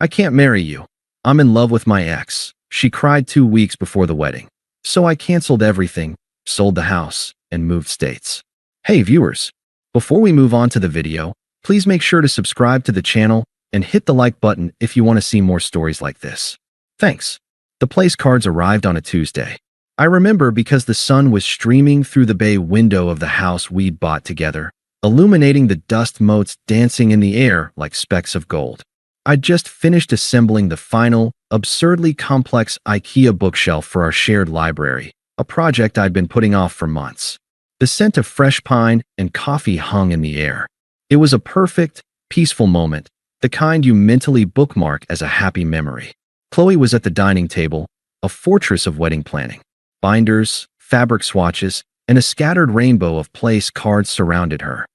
I can't marry you. I'm in love with my ex. She cried 2 weeks before the wedding. So I canceled everything, sold the house, and moved states. Hey viewers, before we move on to the video, please make sure to subscribe to the channel and hit the like button if you want to see more stories like this. Thanks. The place cards arrived on a Tuesday. I remember because the sun was streaming through the bay window of the house we'd bought together, illuminating the dust motes dancing in the air like specks of gold. I'd just finished assembling the final, absurdly complex IKEA bookshelf for our shared library, a project I'd been putting off for months. The scent of fresh pine and coffee hung in the air. It was a perfect, peaceful moment, the kind you mentally bookmark as a happy memory. Qley was at the dining table, a fortress of wedding planning. Binders, fabric swatches, and a scattered rainbow of place cards surrounded her.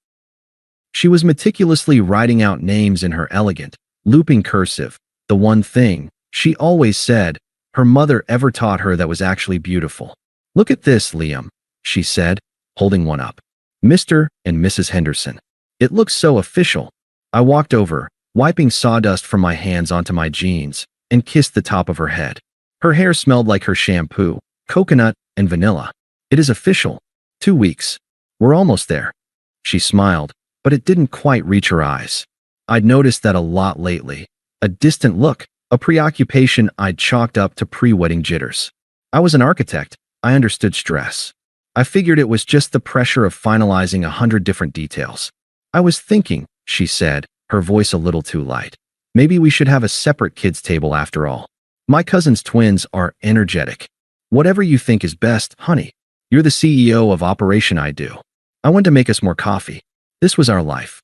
She was meticulously writing out names in her elegant, looping cursive, the one thing, she always said, her mother ever taught her that was actually beautiful. "Look at this, Liam," she said, holding one up. "Mr. and Mrs. Henderson. It looks so official." I walked over, wiping sawdust from my hands onto my jeans, and kissed the top of her head. Her hair smelled like her shampoo, coconut, and vanilla. "It is official. 2 weeks. We're almost there." She smiled, but it didn't quite reach her eyes. I'd noticed that a lot lately. A distant look, a preoccupation I'd chalked up to pre-wedding jitters. I was an architect. I understood stress. I figured it was just the pressure of finalizing 100 different details. "I was thinking," she said, her voice a little too light. "Maybe we should have a separate kids' table after all. My cousin's twins are energetic. Whatever you think is best, honey. You're the CEO of Operation I Do. I want to make us more coffee." This was our life.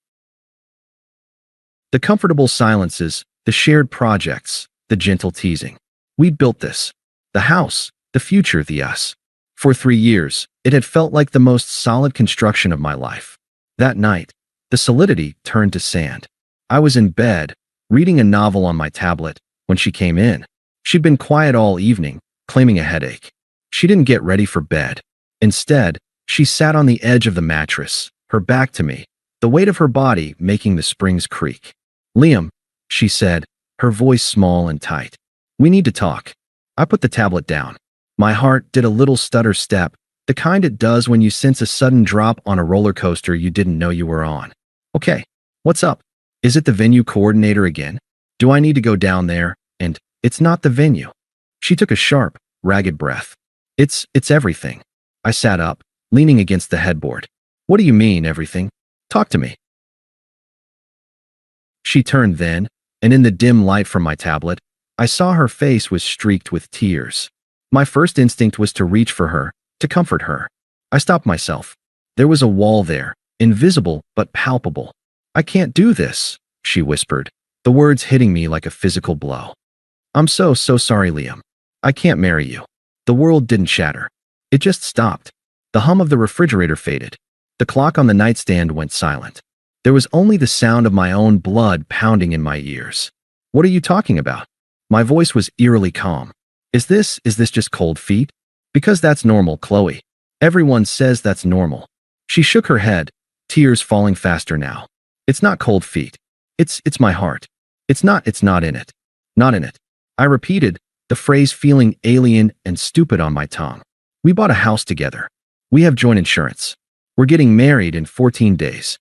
The comfortable silences, the shared projects, the gentle teasing. We'd built this. The house, the future, the us. For 3 years, it had felt like the most solid construction of my life. That night, the solidity turned to sand. I was in bed, reading a novel on my tablet, when she came in. She'd been quiet all evening, claiming a headache. She didn't get ready for bed. Instead, she sat on the edge of the mattress, her back to me, the weight of her body making the springs creak. "Liam," she said, her voice small and tight. "We need to talk." I put the tablet down. My heart did a little stutter step, the kind it does when you sense a sudden drop on a roller coaster you didn't know you were on. "Okay, what's up? Is it the venue coordinator again? Do I need to go down there? And it's not the venue." She took a sharp, ragged breath. It's everything." I sat up, leaning against the headboard. "What do you mean, everything? Talk to me." She turned then, and in the dim light from my tablet, I saw her face was streaked with tears. My first instinct was to reach for her, to comfort her. I stopped myself. There was a wall there, invisible but palpable. "I can't do this," she whispered, the words hitting me like a physical blow. "I'm so sorry, Liam. I can't marry you." The world didn't shatter. It just stopped. The hum of the refrigerator faded. The clock on the nightstand went silent. There was only the sound of my own blood pounding in my ears. "What are you talking about?" My voice was eerily calm. Is this just cold feet? Because that's normal, Qley. Everyone says that's normal." She shook her head, tears falling faster now. "It's not cold feet. It's my heart. It's not in it. Not in it." I repeated, the phrase feeling alien and stupid on my tongue. "We bought a house together. We have joint insurance. We're getting married in 14 days.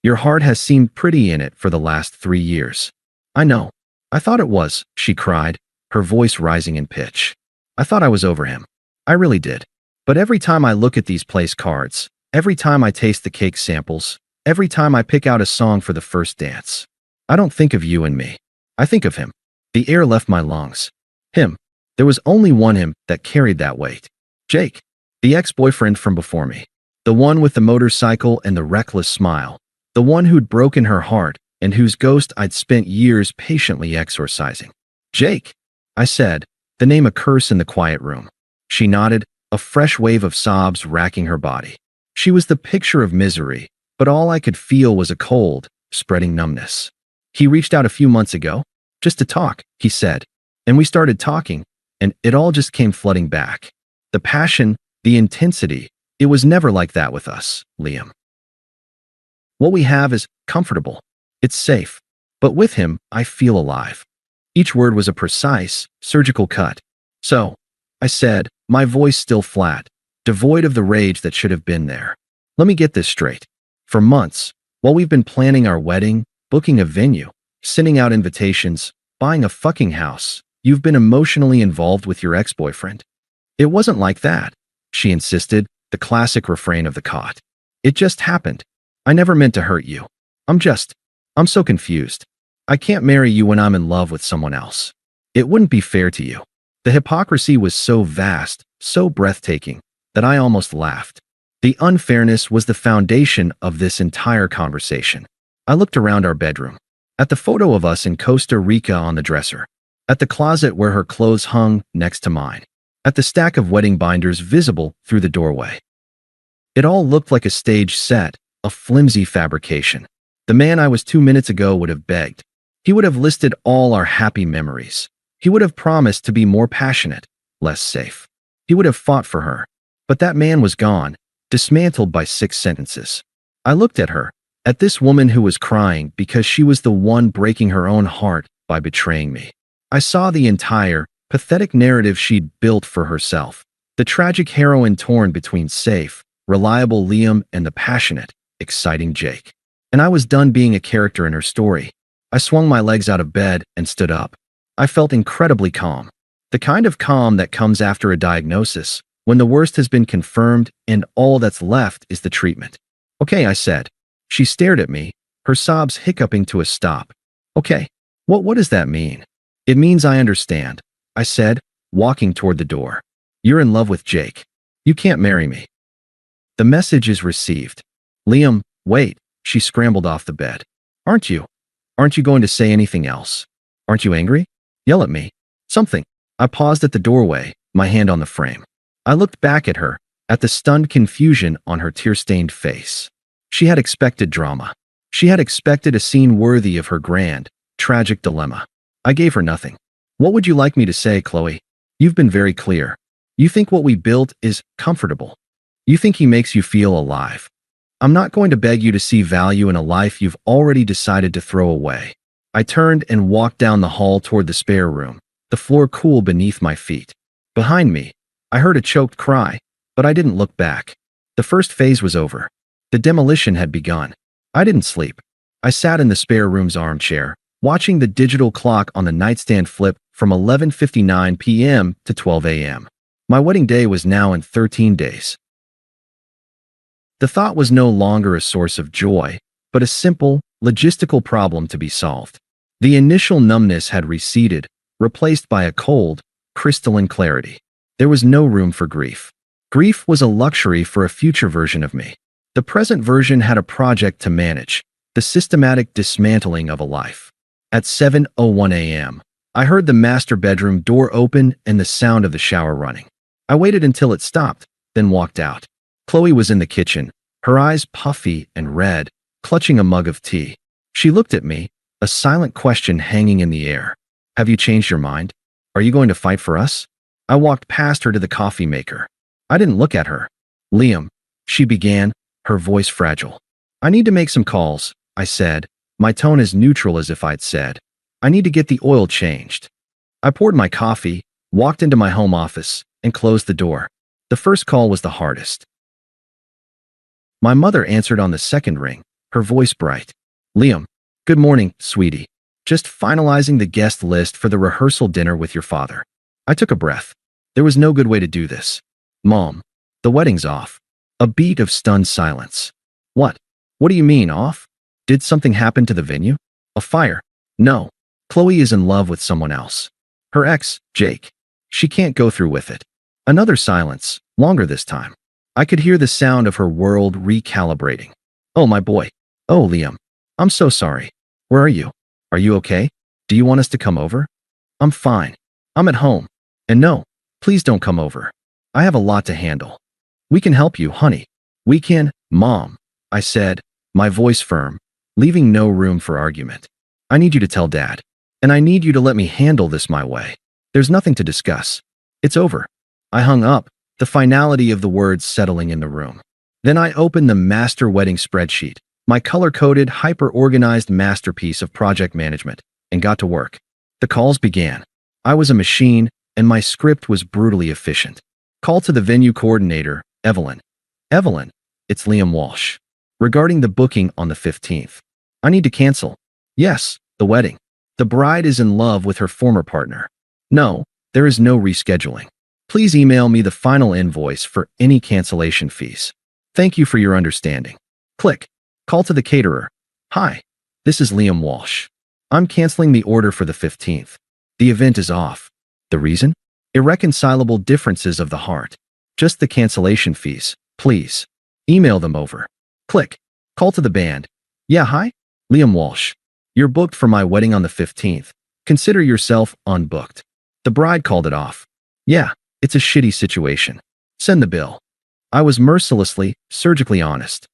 Your heart has seemed pretty in it for the last 3 years." "I know. I thought it was," she cried, her voice rising in pitch. "I thought I was over him. I really did. But every time I look at these place cards, every time I taste the cake samples, every time I pick out a song for the first dance, I don't think of you and me. I think of him." The air left my lungs. Him. There was only one him that carried that weight. Jake. The ex-boyfriend from before me. The one with the motorcycle and the reckless smile. The one who'd broken her heart and whose ghost I'd spent years patiently exorcising. "Jake," I said, the name a curse in the quiet room. She nodded, a fresh wave of sobs racking her body. She was the picture of misery, but all I could feel was a cold, spreading numbness. "He reached out a few months ago, just to talk," he said. "And we started talking, and it all just came flooding back. The passion, the intensity, it was never like that with us, Liam. What we have is comfortable. It's safe. But with him, I feel alive. Each word was a precise, surgical cut. So, I said, my voice still flat, devoid of the rage that should have been there. Let me get this straight. For months, while we've been planning our wedding, booking a venue, sending out invitations, buying a fucking house, you've been emotionally involved with your ex-boyfriend. It wasn't like that, she insisted, the classic refrain of the caught. It just happened. I never meant to hurt you. I'm so confused. I can't marry you when I'm in love with someone else. It wouldn't be fair to you. The hypocrisy was so vast, so breathtaking, that I almost laughed. The unfairness was the foundation of this entire conversation. I looked around our bedroom, at the photo of us in Costa Rica on the dresser, at the closet where her clothes hung next to mine, at the stack of wedding binders visible through the doorway. It all looked like a stage set, a flimsy fabrication. The man I was 2 minutes ago would have begged. He would have listed all our happy memories. He would have promised to be more passionate, less safe. He would have fought for her. But that man was gone, dismantled by 6 sentences. I looked at her, at this woman who was crying because she was the one breaking her own heart by betraying me. I saw the entire, pathetic narrative she'd built for herself. The tragic heroine torn between safe, reliable Liam and the passionate, exciting Jake. And I was done being a character in her story. I swung my legs out of bed and stood up. I felt incredibly calm. The kind of calm that comes after a diagnosis, when the worst has been confirmed and all that's left is the treatment. Okay, I said. She stared at me, her sobs hiccuping to a stop. Okay, what does that mean? It means I understand, I said, walking toward the door. You're in love with Jake. You can't marry me. The message is received. Liam, wait, she scrambled off the bed. Aren't you? Aren't you going to say anything else? Aren't you angry? Yell at me. Something. I paused at the doorway, my hand on the frame. I looked back at her, at the stunned confusion on her tear-stained face. She had expected drama. She had expected a scene worthy of her grand, tragic dilemma. I gave her nothing. What would you like me to say, Qley? You've been very clear. You think what we built is comfortable. You think he makes you feel alive. I'm not going to beg you to see value in a life you've already decided to throw away. I turned and walked down the hall toward the spare room, the floor cool beneath my feet. Behind me, I heard a choked cry, but I didn't look back. The first phase was over. The demolition had begun. I didn't sleep. I sat in the spare room's armchair, watching the digital clock on the nightstand flip from 11:59 p.m. to 12 a.m. My wedding day was now in 13 days. The thought was no longer a source of joy, but a simple, logistical problem to be solved. The initial numbness had receded, replaced by a cold, crystalline clarity. There was no room for grief. Grief was a luxury for a future version of me. The present version had a project to manage, the systematic dismantling of a life. At 7:01 a.m., I heard the master bedroom door open and the sound of the shower running. I waited until it stopped, then walked out. Qley was in the kitchen, her eyes puffy and red, clutching a mug of tea. She looked at me, a silent question hanging in the air. Have you changed your mind? Are you going to fight for us? I walked past her to the coffee maker. I didn't look at her. Liam, she began, her voice fragile. I need to make some calls, I said, my tone as neutral as if I'd said, I need to get the oil changed. I poured my coffee, walked into my home office, and closed the door. The first call was the hardest. My mother answered on the second ring, her voice bright. Liam, good morning, sweetie. Just finalizing the guest list for the rehearsal dinner with your father. I took a breath. There was no good way to do this. Mom, the wedding's off. A beat of stunned silence. What? What do you mean, off? Did something happen to the venue? A fire? No. Qley is in love with someone else. Her ex, Jake. She can't go through with it. Another silence, longer this time. I could hear the sound of her world recalibrating. Oh, my boy. Oh, Liam. I'm so sorry. Where are you? Are you okay? Do you want us to come over? I'm fine. I'm at home. And no, please don't come over. I have a lot to handle. We can help you, honey. We can, Mom, I said, my voice firm, leaving no room for argument. I need you to tell Dad. And I need you to let me handle this my way. There's nothing to discuss. It's over. I hung up, the finality of the words settling in the room. Then I opened the master wedding spreadsheet, my color-coded, hyper-organized masterpiece of project management, and got to work. The calls began. I was a machine, and my script was brutally efficient. Call to the venue coordinator, Evelyn. Evelyn, it's Liam Walsh. Regarding the booking on the 15th. I need to cancel. Yes, the wedding. The bride is in love with her former partner. No, there is no rescheduling. Please email me the final invoice for any cancellation fees. Thank you for your understanding. Click. Call to the caterer. Hi, this is Liam Walsh. I'm canceling the order for the 15th. The event is off. The reason? Irreconcilable differences of the heart. Just the cancellation fees, please. Email them over. Click. Call to the band. Yeah, hi? Liam Walsh. You're booked for my wedding on the 15th. Consider yourself unbooked. The bride called it off. Yeah, it's a shitty situation. Send the bill. I was mercilessly, surgically honest.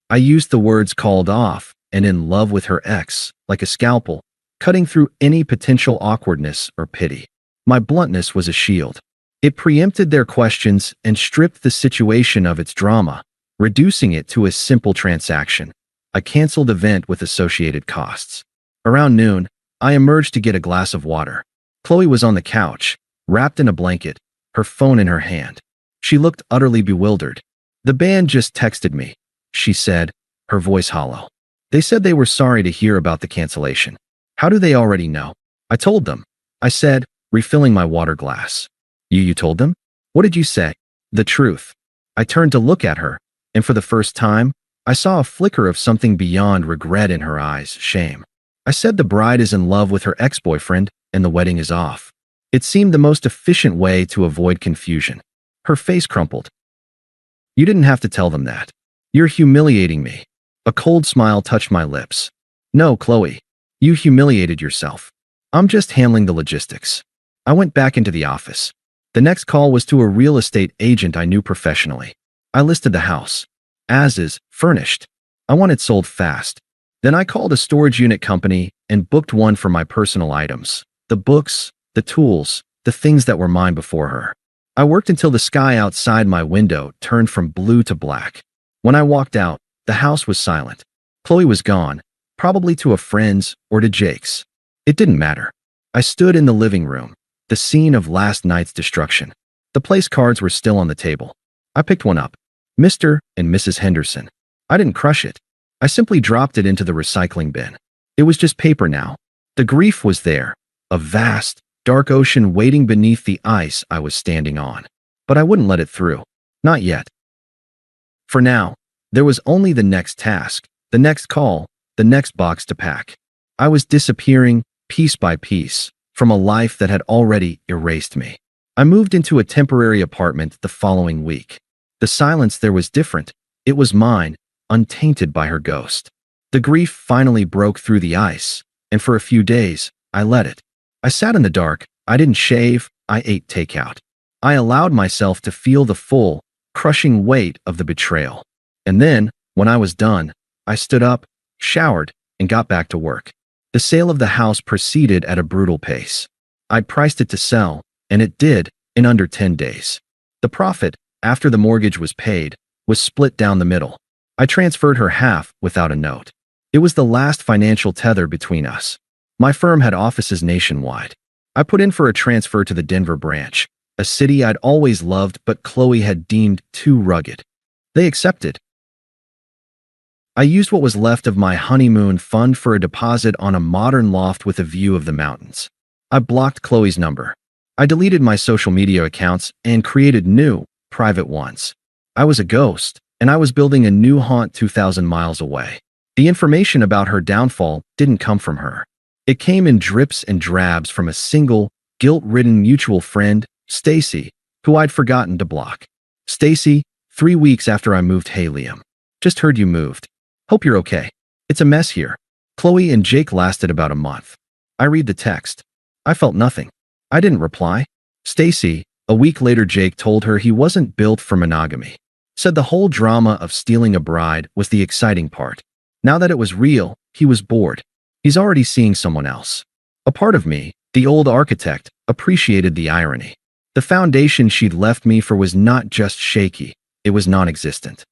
I used the words called off and in love with her ex, like a scalpel, cutting through any potential awkwardness or pity. My bluntness was a shield. It preempted their questions and stripped the situation of its drama, reducing it to a simple transaction, a canceled event with associated costs. Around noon, I emerged to get a glass of water. Qley was on the couch, wrapped in a blanket, her phone in her hand. She looked utterly bewildered. The band just texted me, she said, her voice hollow. They said they were sorry to hear about the cancellation. How do they already know? I told them. I said, refilling my water glass. You told them? What did you say? The truth. I turned to look at her, and for the first time, I saw a flicker of something beyond regret in her eyes, shame. I said the bride is in love with her ex-boyfriend, and the wedding is off. It seemed the most efficient way to avoid confusion. Her face crumpled. You didn't have to tell them that. You're humiliating me. A cold smile touched my lips. No, Qley. You humiliated yourself. I'm just handling the logistics. I went back into the office. The next call was to a real estate agent I knew professionally. I listed the house. As is, furnished. I want it sold fast. Then I called a storage unit company and booked one for my personal items. The books, the tools, the things that were mine before her. I worked until the sky outside my window turned from blue to black. When I walked out, the house was silent. Qley was gone, probably to a friend's or to Jake's. It didn't matter. I stood in the living room, the scene of last night's destruction. The place cards were still on the table. I picked one up. Mr. and Mrs. Henderson. I didn't crush it. I simply dropped it into the recycling bin. It was just paper now. The grief was there, a vast, dark ocean waiting beneath the ice I was standing on. But I wouldn't let it through. Not yet. For now, there was only the next task, the next call, the next box to pack. I was disappearing, piece by piece, from a life that had already erased me. I moved into a temporary apartment the following week. The silence there was different. It was mine, untainted by her ghost. The grief finally broke through the ice, and for a few days, I let it. I sat in the dark. I didn't shave. I ate takeout. I allowed myself to feel the full, crushing weight of the betrayal. And then, when I was done, I stood up, showered, and got back to work. The sale of the house proceeded at a brutal pace. I'd priced it to sell, and it did, in under 10 days. The profit, after the mortgage was paid, was split down the middle. I transferred her half without a note. It was the last financial tether between us. My firm had offices nationwide. I put in for a transfer to the Denver branch, a city I'd always loved but Qley had deemed too rugged. They accepted. I used what was left of my honeymoon fund for a deposit on a modern loft with a view of the mountains. I blocked Qley's number. I deleted my social media accounts and created new, private ones. I was a ghost, and I was building a new haunt 2,000 miles away. The information about her downfall didn't come from her. It came in drips and drabs from a single, guilt-ridden mutual friend, Stacy, who I'd forgotten to block. Stacy, 3 weeks after I moved. Hey Liam. Just heard you moved. Hope you're okay. It's a mess here. Qley and Jake lasted about a month. I read the text. I felt nothing. I didn't reply. Stacy, a week later. Jake told her he wasn't built for monogamy. Said the whole drama of stealing a bride was the exciting part. Now that it was real, he was bored. He's already seeing someone else. A part of me, the old architect, appreciated the irony. The foundation she'd left me for was not just shaky, it was non-existent.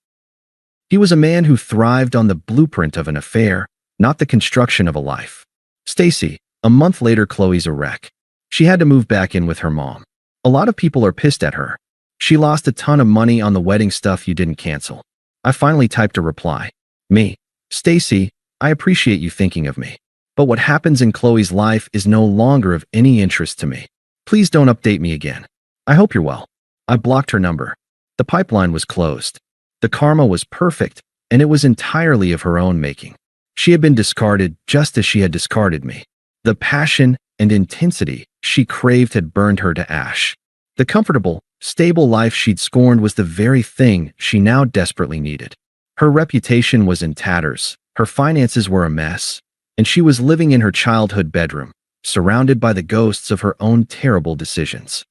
He was a man who thrived on the blueprint of an affair, not the construction of a life. Stacy, a month later, Qley's a wreck. She had to move back in with her mom. A lot of people are pissed at her. She lost a ton of money on the wedding stuff you didn't cancel. I finally typed a reply. Me. Stacy, I appreciate you thinking of me. But what happens in Qley's life is no longer of any interest to me. Please don't update me again. I hope you're well. I blocked her number. The pipeline was closed. The karma was perfect, and it was entirely of her own making. She had been discarded just as she had discarded me. The passion and intensity she craved had burned her to ash. The comfortable, stable life she'd scorned was the very thing she now desperately needed. Her reputation was in tatters, her finances were a mess, and she was living in her childhood bedroom, surrounded by the ghosts of her own terrible decisions.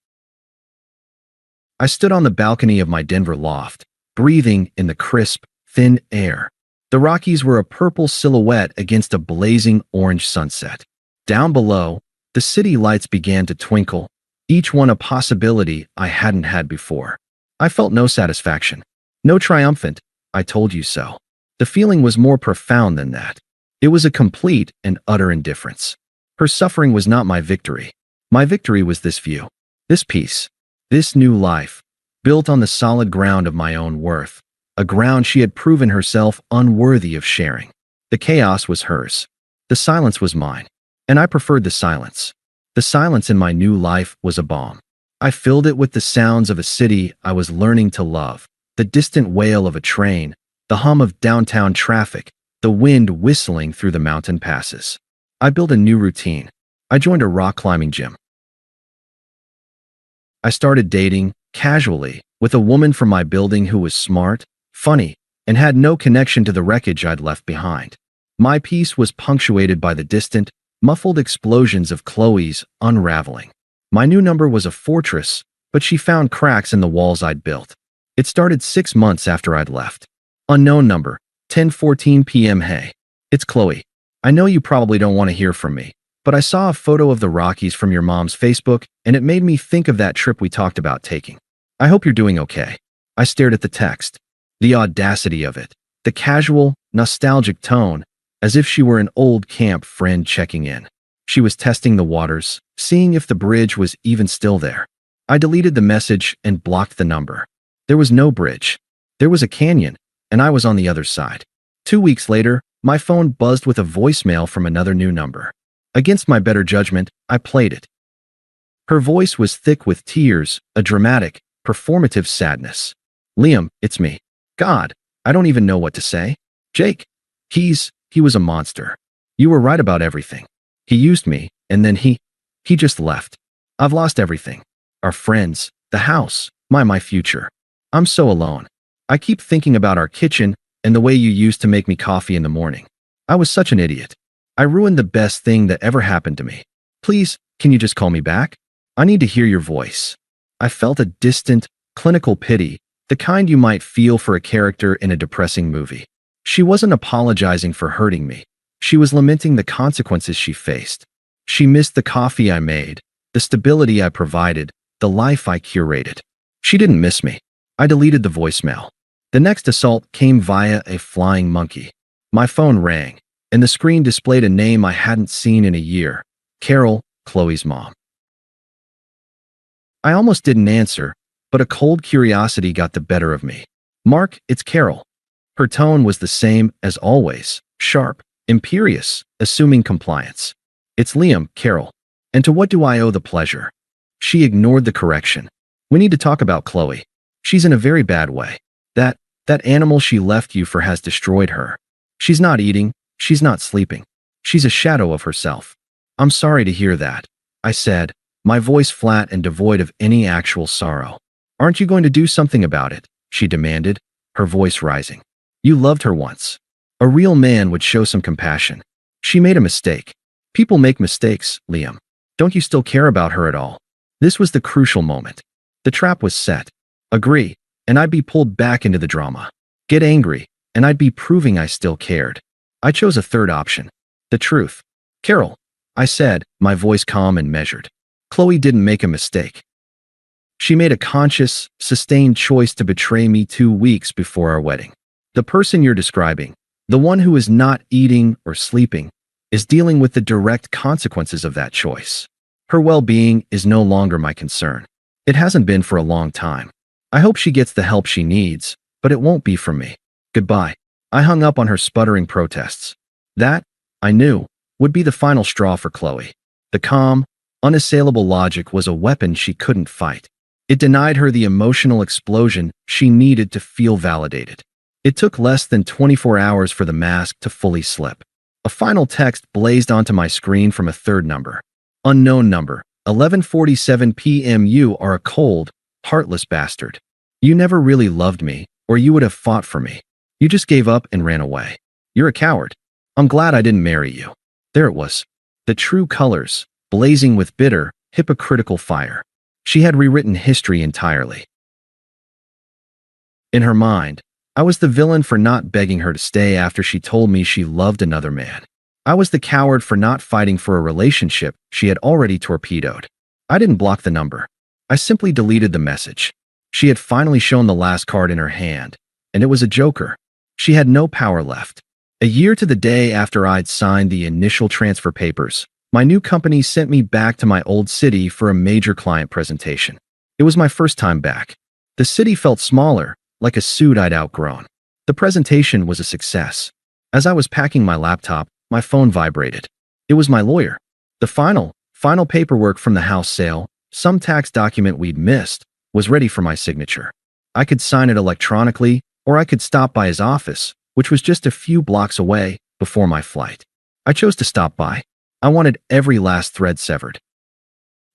I stood on the balcony of my Denver loft, breathing in the crisp, thin air. The Rockies were a purple silhouette against a blazing orange sunset. Down below, the city lights began to twinkle, each one a possibility I hadn't had before. I felt no satisfaction, no triumphant, I told you so. The feeling was more profound than that. It was a complete and utter indifference. Her suffering was not my victory. My victory was this view, this peace, this new life, built on the solid ground of my own worth, a ground she had proven herself unworthy of sharing. The chaos was hers. The silence was mine. And I preferred the silence. The silence in my new life was a balm. I filled it with the sounds of a city I was learning to love, the distant wail of a train, the hum of downtown traffic, the wind whistling through the mountain passes. I built a new routine. I joined a rock climbing gym. I started dating, casually, with a woman from my building who was smart, funny, and had no connection to the wreckage I'd left behind. My peace was punctuated by the distant, muffled explosions of Qley's unraveling. My new number was a fortress, but she found cracks in the walls I'd built. It started 6 months after I'd left. Unknown number, 10:14 p.m. Hey, it's Qley. I know you probably don't want to hear from me, but I saw a photo of the Rockies from your mom's Facebook, and it made me think of that trip we talked about taking. I hope you're doing okay. I stared at the text. The audacity of it. The casual, nostalgic tone, as if she were an old camp friend checking in. She was testing the waters, seeing if the bridge was even still there. I deleted the message and blocked the number. There was no bridge. There was a canyon, and I was on the other side. 2 weeks later, my phone buzzed with a voicemail from another new number. Against my better judgment, I played it. Her voice was thick with tears, a dramatic, performative sadness. Liam, it's me. God, I don't even know what to say. Jake. He was a monster. You were right about everything. He used me, and then he just left. I've lost everything. Our friends, the house, my future. I'm so alone. I keep thinking about our kitchen and the way you used to make me coffee in the morning. I was such an idiot. I ruined the best thing that ever happened to me. Please, can you just call me back? I need to hear your voice. I felt a distant, clinical pity, the kind you might feel for a character in a depressing movie. She wasn't apologizing for hurting me. She was lamenting the consequences she faced. She missed the coffee I made, the stability I provided, the life I curated. She didn't miss me. I deleted the voicemail. The next assault came via a flying monkey. My phone rang, and the screen displayed a name I hadn't seen in a year. Carol, Qley's mom. I almost didn't answer, but a cold curiosity got the better of me. Mark, it's Carol. Her tone was the same as always, sharp, imperious, assuming compliance. It's Liam, Carol. And to what do I owe the pleasure? She ignored the correction. We need to talk about Qley. She's in a very bad way. That animal she left you for has destroyed her. She's not eating, she's not sleeping. She's a shadow of herself. I'm sorry to hear that, I said, my voice flat and devoid of any actual sorrow. Aren't you going to do something about it? She demanded, her voice rising. You loved her once. A real man would show some compassion. She made a mistake. People make mistakes, Liam. Don't you still care about her at all? This was the crucial moment. The trap was set. Agree, and I'd be pulled back into the drama. Get angry, and I'd be proving I still cared. I chose a third option. The truth. Carol, I said, my voice calm and measured. Qley didn't make a mistake. She made a conscious, sustained choice to betray me 2 weeks before our wedding. The person you're describing, the one who is not eating or sleeping, is dealing with the direct consequences of that choice. Her well-being is no longer my concern. It hasn't been for a long time. I hope she gets the help she needs, but it won't be from me. Goodbye. I hung up on her sputtering protests. That, I knew, would be the final straw for Qley. The calm, unassailable logic was a weapon she couldn't fight. It denied her the emotional explosion she needed to feel validated. It took less than 24 hours for the mask to fully slip. A final text blazed onto my screen from a third number. Unknown number, 11:47 p.m. You are a cold, heartless bastard. You never really loved me, or you would have fought for me. You just gave up and ran away. You're a coward. I'm glad I didn't marry you. There it was. The true colors, blazing with bitter, hypocritical fire. She had rewritten history entirely. In her mind, I was the villain for not begging her to stay after she told me she loved another man. I was the coward for not fighting for a relationship she had already torpedoed. I didn't block the number. I simply deleted the message. She had finally shown the last card in her hand, and it was a joker. She had no power left. A year to the day after I'd signed the initial transfer papers, my new company sent me back to my old city for a major client presentation. It was my first time back. The city felt smaller, like a suit I'd outgrown. The presentation was a success. As I was packing my laptop, my phone vibrated. It was my lawyer. The final paperwork from the house sale, some tax document we'd missed, was ready for my signature. I could sign it electronically, or I could stop by his office, which was just a few blocks away, before my flight. I chose to stop by. I wanted every last thread severed.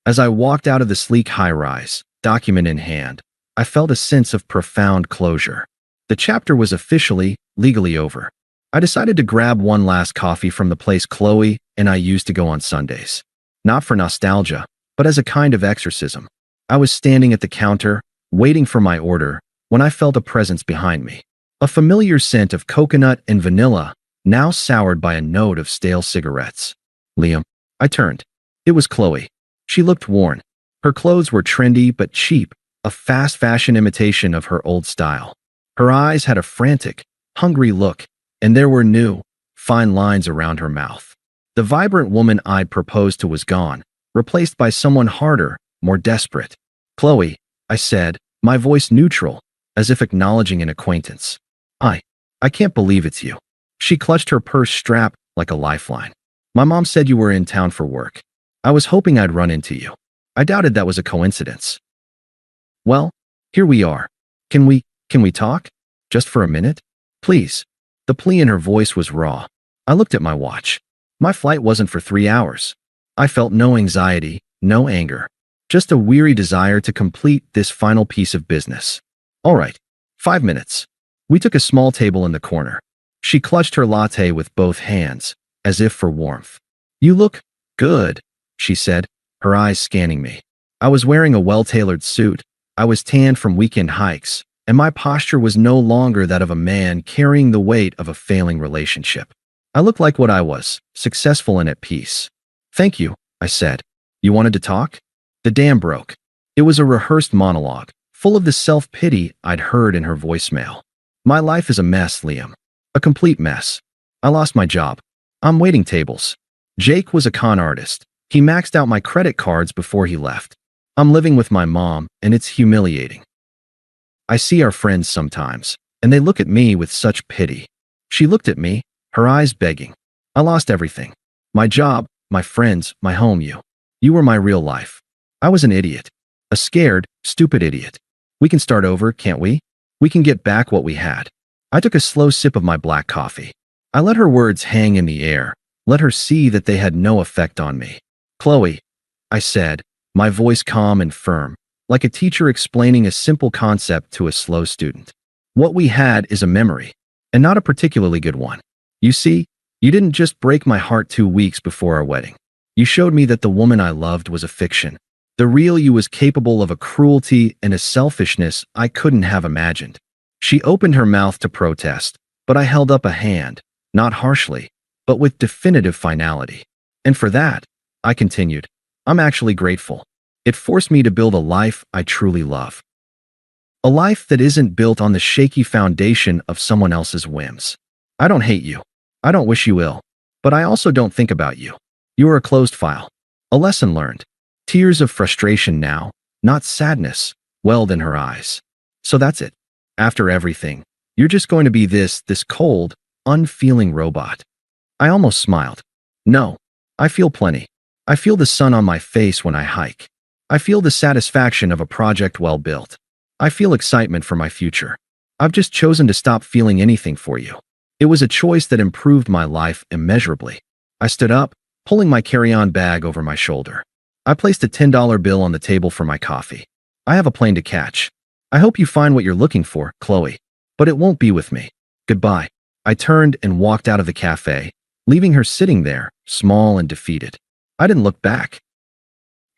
As I walked out of the sleek high-rise, document in hand, I felt a sense of profound closure. The chapter was officially, legally over. I decided to grab one last coffee from the place Qley and I used to go on Sundays. Not for nostalgia, but as a kind of exorcism. I was standing at the counter, waiting for my order, when I felt a presence behind me. A familiar scent of coconut and vanilla, now soured by a note of stale cigarettes. Liam. I turned. It was Qley. She looked worn. Her clothes were trendy but cheap, a fast fashion imitation of her old style. Her eyes had a frantic, hungry look, and there were new, fine lines around her mouth. The vibrant woman I'd proposed to was gone, replaced by someone harder, more desperate. Qley, I said, my voice neutral, as if acknowledging an acquaintance. I can't believe it's you. She clutched her purse strap like a lifeline. My mom said you were in town for work. I was hoping I'd run into you. I doubted that was a coincidence. Well, here we are. Can we talk? Just for a minute? Please. The plea in her voice was raw. I looked at my watch. My flight wasn't for 3 hours. I felt no anxiety, no anger. Just a weary desire to complete this final piece of business. All right, 5 minutes. We took a small table in the corner. She clutched her latte with both hands, as if for warmth. You look good, she said, her eyes scanning me. I was wearing a well-tailored suit. I was tanned from weekend hikes, and my posture was no longer that of a man carrying the weight of a failing relationship. I looked like what I was, successful and at peace. Thank you, I said. You wanted to talk? The dam broke. It was a rehearsed monologue, full of the self-pity I'd heard in her voicemail. My life is a mess, Liam. A complete mess. I lost my job. I'm waiting tables. Jake was a con artist. He maxed out my credit cards before he left. I'm living with my mom, and it's humiliating. I see our friends sometimes, and they look at me with such pity. She looked at me, her eyes begging. I lost everything. My job, my friends, my home, you. You were my real life. I was an idiot. A scared, stupid idiot. We can start over, can't we? We can get back what we had. I took a slow sip of my black coffee. I let her words hang in the air, let her see that they had no effect on me. Qley, I said, my voice calm and firm, like a teacher explaining a simple concept to a slow student. What we had is a memory, and not a particularly good one. You see, you didn't just break my heart 2 weeks before our wedding. You showed me that the woman I loved was a fiction. The real you was capable of a cruelty and a selfishness I couldn't have imagined. She opened her mouth to protest, but I held up a hand, not harshly, but with definitive finality. And for that, I continued, I'm actually grateful. It forced me to build a life I truly love. A life that isn't built on the shaky foundation of someone else's whims. I don't hate you. I don't wish you ill. But I also don't think about you. You are a closed file. A lesson learned. Tears of frustration now, not sadness, welled in her eyes. So that's it. After everything, you're just going to be this cold, unfeeling robot. I almost smiled. No, I feel plenty. I feel the sun on my face when I hike. I feel the satisfaction of a project well built. I feel excitement for my future. I've just chosen to stop feeling anything for you. It was a choice that improved my life immeasurably. I stood up, pulling my carry-on bag over my shoulder. I placed a $10 bill on the table for my coffee. I have a plane to catch. I hope you find what you're looking for, Qley. But it won't be with me. Goodbye. I turned and walked out of the cafe, leaving her sitting there, small and defeated. I didn't look back.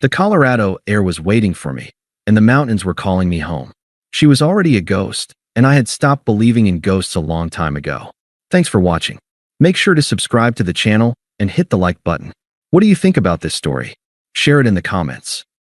The Colorado air was waiting for me, and the mountains were calling me home. She was already a ghost, and I had stopped believing in ghosts a long time ago. Thanks for watching. Make sure to subscribe to the channel and hit the like button. What do you think about this story? Share it in the comments.